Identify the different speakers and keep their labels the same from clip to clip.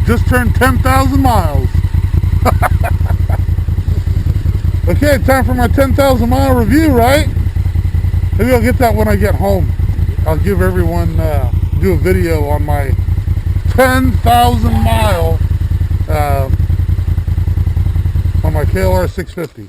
Speaker 1: Just turned 10,000 miles. Okay, time for my 10,000 mile review, right? Maybe I'll get that when I get home. I'll give everyone, do a video on my 10,000 mile, on my KLR650.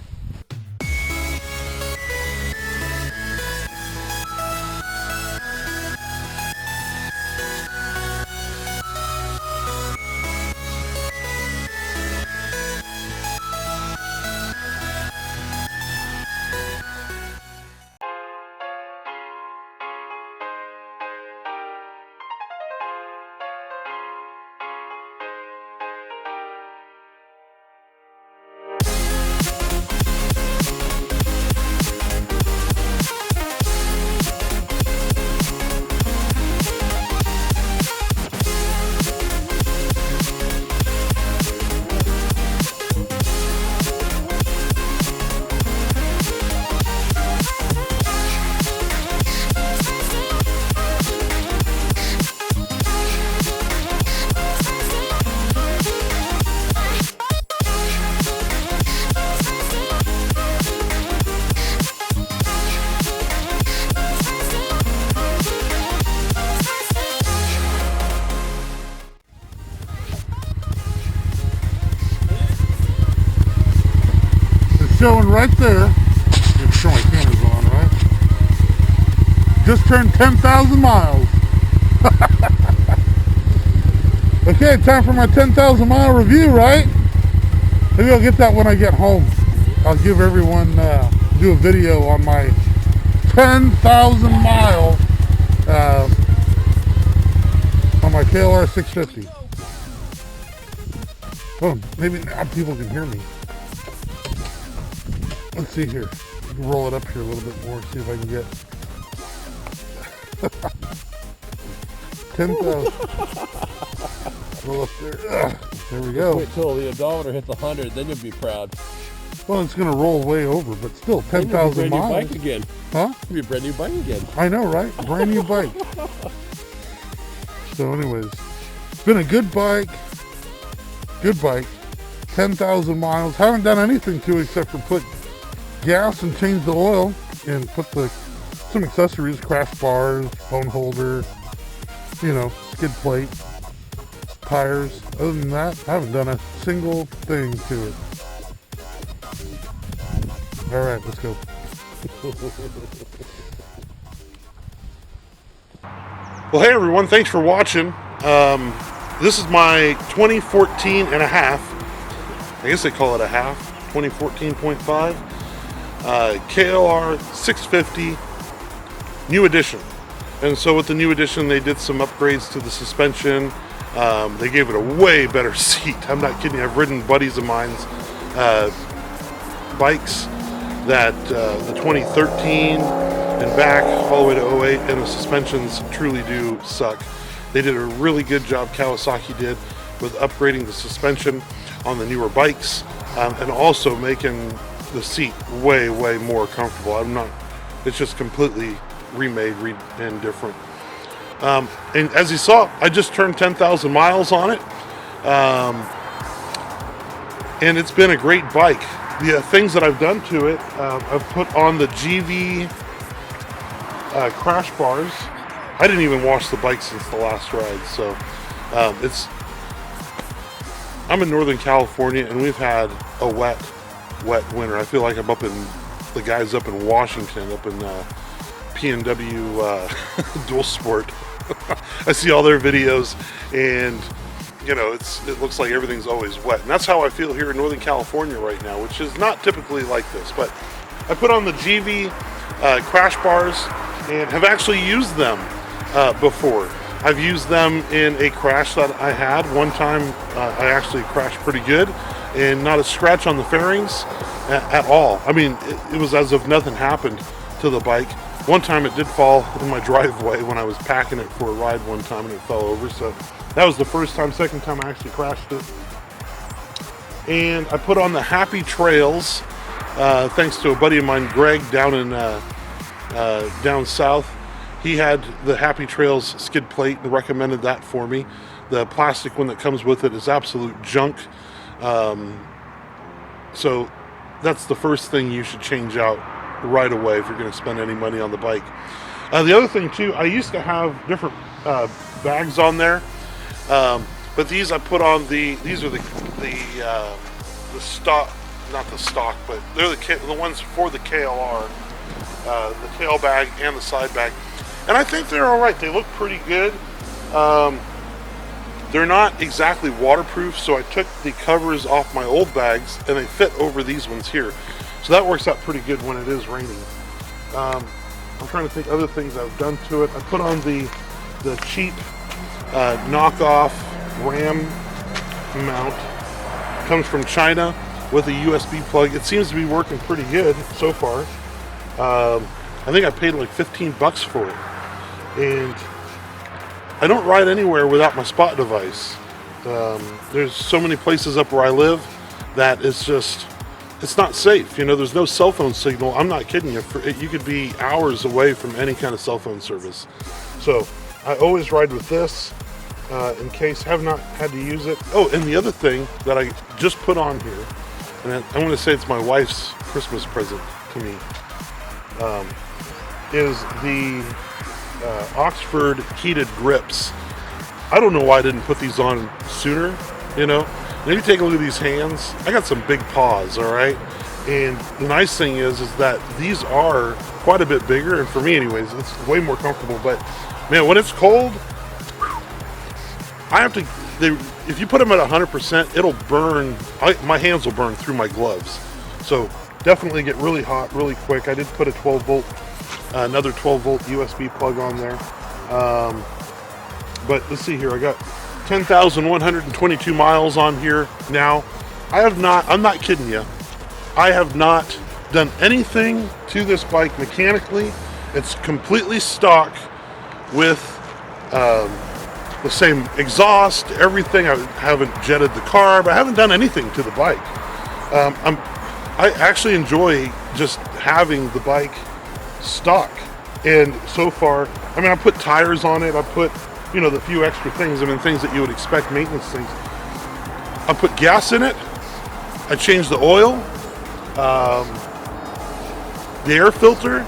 Speaker 1: Showing right there. I'm sure my camera's on, right? Just turned 10,000 miles. Okay, time for my 10,000 mile review, right? Maybe I'll get that when I get home. I'll give everyone, do a video on my 10,000 mile, on my KLR650. Oh, maybe now people can hear me. Let's see here. I can roll it up here a little bit more, see if I can get 10,000. Roll up there. There we go.
Speaker 2: Wait till the odometer hits 100, then you'll be proud.
Speaker 1: Well, it's going to roll way over, but still 10,000 miles.
Speaker 2: Brand new bike again.
Speaker 1: Huh?
Speaker 2: It'll be a brand new bike again.
Speaker 1: I know, right? Brand new bike. So anyways, it's been a good bike. Good bike. 10,000 miles. Haven't done anything to it except for put gas and change the oil and put some accessories, crash bars, phone holder, you know, skid plate, tires. Other than that, I haven't done a single thing to it. All right, let's go. Well, hey everyone, thanks for watching. This is my 2014 and a half, I guess they call it a half, 2014.5 KLR 650 new edition. And so with the new edition, they did some upgrades to the suspension. They gave it a way better seat. I'm not kidding you. I've ridden buddies of mine's bikes that the 2013 and back all the way to 08, and the suspensions truly do suck. They did a really good job, Kawasaki did, with upgrading the suspension on the newer bikes, and also making the seat way more comfortable. It's just completely remade and different. And as you saw, I just turned 10,000 miles on it, and it's been a great bike. The things that I've done to it, I've put on the GV crash bars. I didn't even wash the bike since the last ride, so I'm in Northern California, and we've had a wet winter. I feel like I'm up in, the guys up in Washington, up in P&W Dual Sport. I see all their videos, and you know, it looks like everything's always wet, and that's how I feel here in Northern California right now, which is not typically like this. But I put on the GV crash bars and have actually used them before. I've used them in a crash that I had one time. I actually crashed pretty good, and not a scratch on the fairings at all. I mean, it was as if nothing happened to the bike. One time it did fall in my driveway when I was packing it for a ride one time, and it fell over. So that was the first time. Second time I actually crashed it. And I put on the Happy Trails, thanks to a buddy of mine, Greg, down south. He had the Happy Trails skid plate and recommended that for me. The plastic one that comes with it is absolute junk. So that's the first thing you should change out right away if you're going to spend any money on the bike. The other thing too, I used to have different bags on there, but these I put on these are the stock, not the stock, but they're the ones for the KLR, the tail bag and the side bag, and I think they're all right. They look pretty good. They're not exactly waterproof, so I took the covers off my old bags and they fit over these ones here. So that works out pretty good when it is raining. I'm trying to think other things I've done to it. I put on the cheap knockoff RAM mount. Comes from China with a USB plug. It seems to be working pretty good so far. I think I paid like 15 bucks for it. And I don't ride anywhere without my spot device. There's so many places up where I live that it's not safe. You know, there's no cell phone signal. I'm not kidding you. You could be hours away from any kind of cell phone service. So I always ride with this in case I have not had to use it. Oh, and the other thing that I just put on here, and I'm going to say it's my wife's Christmas present to me, is the Oxford heated grips. I don't know why I didn't put these on sooner, you know. Maybe take a look at these hands. I got some big paws, all right? And the nice thing is that these are quite a bit bigger, and for me anyways, it's way more comfortable. But man, when it's cold, if you put them at 100%, it'll burn, my hands will burn through my gloves. So definitely get really hot really quick. I did put a 12 volt, another 12 volt USB plug on there. But let's see here, I got 10,122 miles on here now. I'm not kidding you. I have not done anything to this bike mechanically. It's completely stock with the same exhaust, everything. I haven't jetted the carb. I haven't done anything to the bike. I actually enjoy just having the bike stock. And so far, I mean, I put tires on it. I put, you know, the few extra things. I mean, things that you would expect, maintenance things. I put gas in it. I changed the oil. The air filter.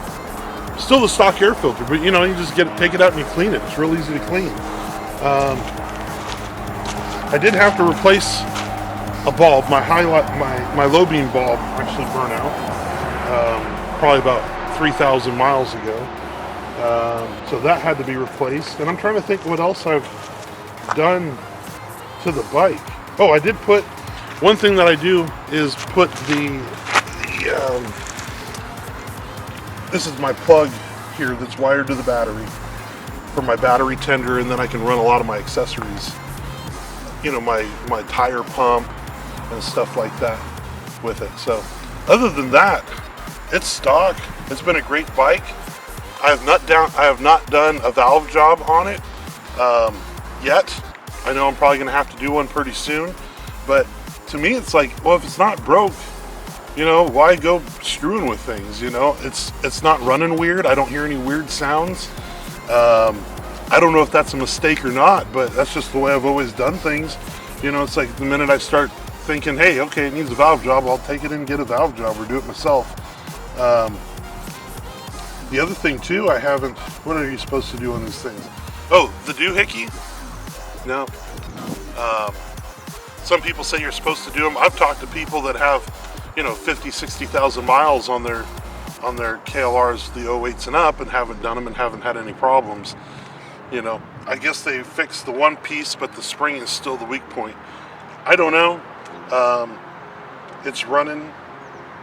Speaker 1: Still the stock air filter, but you know, you just take it out and you clean it. It's real easy to clean. I did have to replace a bulb. My low beam bulb actually burned out probably about 3,000 miles ago. So that had to be replaced. And I'm trying to think what else I've done to the bike. Oh, I did put, one thing that I do is put this is my plug here that's wired to the battery for my battery tender, and then I can run a lot of my accessories, you know, my tire pump and stuff like that with it. So other than that, it's stock. It's been a great bike. I have not done a valve job on it yet. I know I'm probably going to have to do one pretty soon, but to me it's like, well, if it's not broke, you know, why go screwing with things? You know, it's not running weird. I don't hear any weird sounds. I don't know if that's a mistake or not, but that's just the way I've always done things. You know, it's like the minute I start thinking, hey, okay, it needs a valve job, I'll take it in and get a valve job or do it myself. The other thing too, what are you supposed to do on these things? Oh, the doohickey? No. Some people say you're supposed to do them. I've talked to people that have, you know, 50, 60,000 miles on their KLRs, the 08s and up, and haven't done them and haven't had any problems. You know, I guess they fixed the one piece, but the spring is still the weak point. I don't know. It's running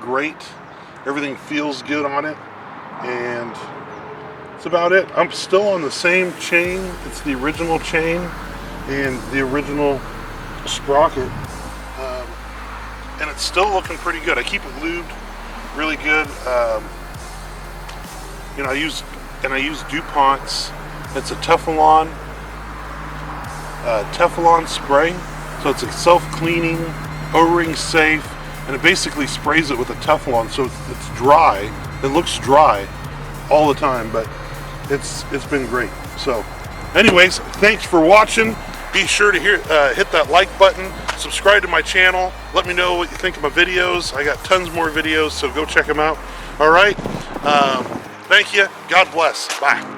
Speaker 1: great. Everything feels good on it, and that's about it. I'm still on the same chain. It's the original chain and the original sprocket. And it's still looking pretty good. I keep it lubed really good. You know, I use DuPont's. It's a Teflon spray. So it's a self-cleaning, O-ring safe, and it basically sprays it with a Teflon, so it's dry. It looks dry all the time, but it's been great. So, anyways, thanks for watching. Be sure to hit that like button, subscribe to my channel, let me know what you think of my videos. I got tons more videos, so go check them out. All right, thank you. God bless. Bye.